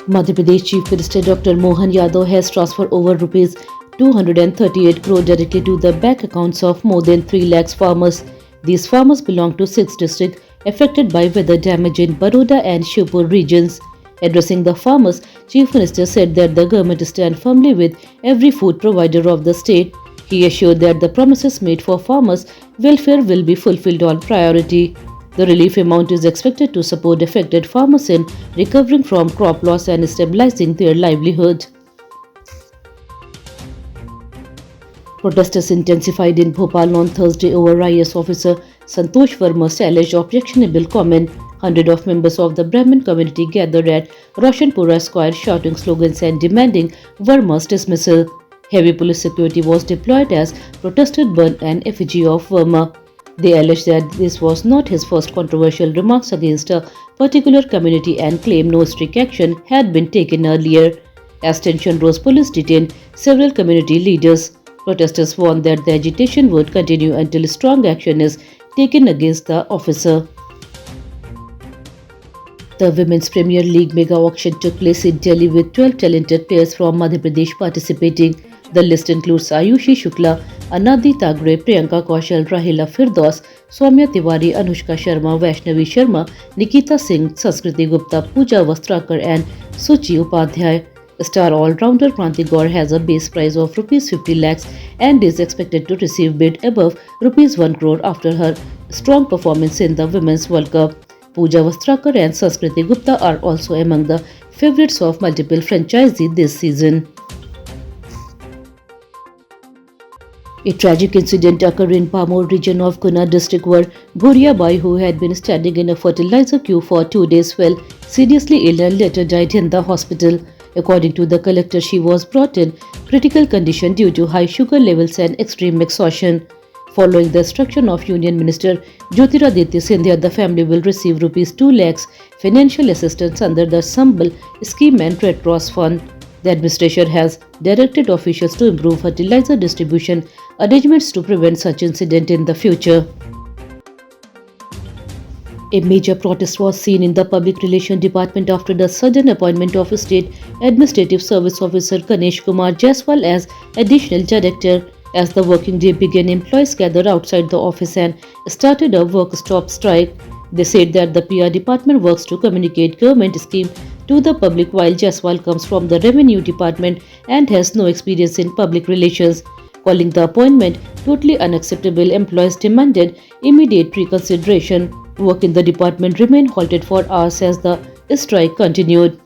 Madhya Pradesh Chief Minister Dr. Mohan Yadav has transferred over rupees 238 crore directly to the bank accounts of more than 3 lakhs farmers. These farmers belong to 6 districts affected by weather damage in Baroda and Shivpur regions. Addressing the farmers, Chief Minister said that the government stands firmly with every food provider of the state. He assured that the promises made for farmers' welfare will be fulfilled on priority. The relief amount is expected to support affected farmers in recovering from crop loss and stabilizing their livelihood. Protesters intensified in Bhopal on Thursday over IAS officer Santosh Verma's alleged objectionable comment. Hundreds of members of the Brahmin community gathered at Roshanpura Square shouting slogans and demanding Verma's dismissal. Heavy police security was deployed as protesters burned an effigy of Verma. They alleged that this was not his first controversial remarks against a particular community and claimed no strict action had been taken earlier. As tension rose, police detained several community leaders. Protesters warned that the agitation would continue until strong action is taken against the officer. The Women's Premier League mega auction took place in Delhi with 12 talented players from Madhya Pradesh participating. The list includes Ayushi Shukla, Anadi Tagre, Priyanka Kaushal, Rahila Firdaus, Soumya Tiwari, Anushka Sharma, Vaishnavi Sharma, Nikita Singh, Sanskriti Gupta, Pooja Vastrakar and Suchi Upadhyay. Star all-rounder Kranti Gaur has a base price of Rs 50 lakhs and is expected to receive bid above Rs 1 crore after her strong performance in the Women's World Cup. Pooja Vastrakar and Sanskriti Gupta are also among the favourites of multiple franchisees this season. A tragic incident occurred in Pamor region of Guna district where Bhuria Bai, who had been standing in a fertilizer queue for 2 days, fell seriously ill and later died in the hospital. According to the collector, she was brought in critical condition due to high sugar levels and extreme exhaustion. Following the instruction of Union Minister Jyotiraditya Scindia, the family will receive Rs 2 lakhs financial assistance under the Sambal scheme and Red Cross Fund. The administration has directed officials to improve fertilizer distribution arrangements to prevent such incident in the future. A major protest was seen in the Public Relations Department after the sudden appointment of State Administrative Service Officer Ganesh Kumar Jaiswal as Additional Director. As the working day began, employees gathered outside the office and started a work-stop strike. They said that the PR department works to communicate government scheme to the public while Jaiswal comes from the Revenue Department and has no experience in public relations. Calling the appointment totally unacceptable, employees demanded immediate reconsideration. Work in the department remained halted for hours as the strike continued.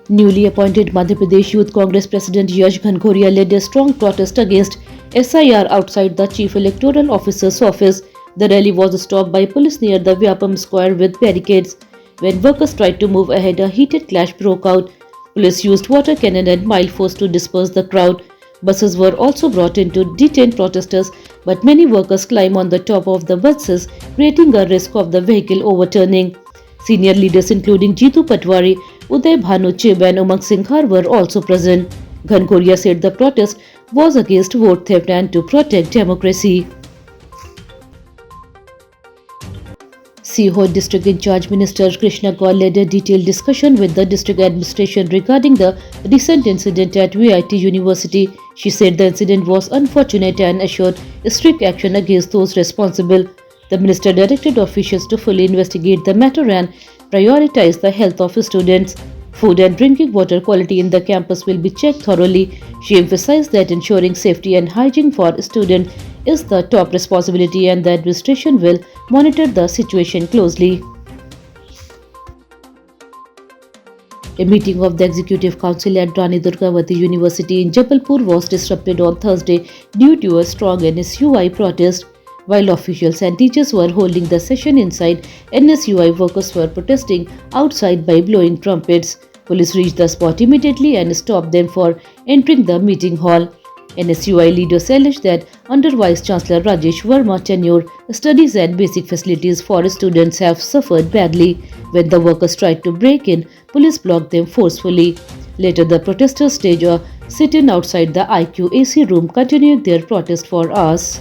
Newly appointed Madhya Pradesh Youth Congress President Yash Ghankhoria led a strong protest against SIR outside the Chief Electoral Officer's office. The rally was stopped by police near the Vyapam Square with barricades. When workers tried to move ahead, a heated clash broke out. Police used water cannon and mild force to disperse the crowd. Buses were also brought in to detain protesters, but many workers climbed on the top of the buses, creating a risk of the vehicle overturning. Senior leaders including Jitu Patwari, Uday Bhanu Chib and Umang Singhar were also present. Ghankhoria said the protest was against vote theft and to protect democracy. Sihor District in charge Minister Krishna Gaur led a detailed discussion with the district administration regarding the recent incident at VIT University. She said the incident was unfortunate and assured strict action against those responsible. The minister directed officials to fully investigate the matter and prioritize the health of students. Food and drinking water quality in the campus will be checked thoroughly. She emphasized that ensuring safety and hygiene for students is the top responsibility and the administration will monitor the situation closely. A meeting of the Executive Council at Rani Durgavati University in Jabalpur was disrupted on Thursday due to a strong NSUI protest. While officials and teachers were holding the session inside, NSUI workers were protesting outside by blowing trumpets. Police reached the spot immediately and stopped them for entering the meeting hall. NSUI leaders alleged that under Vice Chancellor Rajesh Verma tenure, studies and basic facilities for students have suffered badly. When the workers tried to break in, police blocked them forcefully. Later, the protesters staged a sit-in outside the IQAC room, continuing their protest for hours.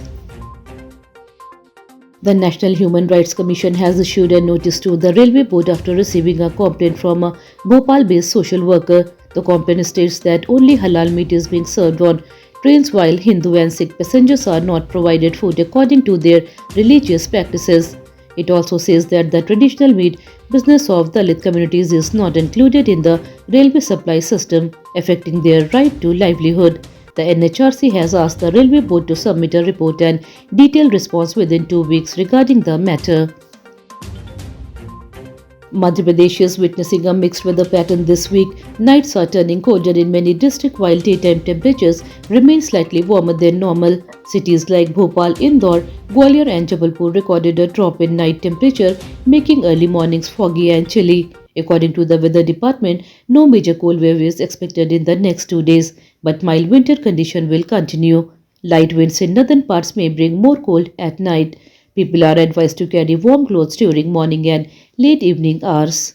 The National Human Rights Commission has issued a notice to the Railway Board after receiving a complaint from a Bhopal-based social worker. The complaint states that only halal meat is being served on trains while Hindu and Sikh passengers are not provided food according to their religious practices. It also says that the traditional meat business of Dalit communities is not included in the railway supply system, affecting their right to livelihood. The NHRC has asked the Railway Board to submit a report and detailed response within 2 weeks regarding the matter. Madhya Pradesh is witnessing a mixed weather pattern this week. Nights are turning colder in many districts while daytime temperatures remain slightly warmer than normal. Cities like Bhopal, Indore, Gwalior and Jabalpur recorded a drop in night temperature, making early mornings foggy and chilly. According to the weather department, no major cold wave is expected in the next 2 days, but mild winter condition will continue. Light winds in northern parts may bring more cold at night. People are advised to carry warm clothes during morning and late evening hours.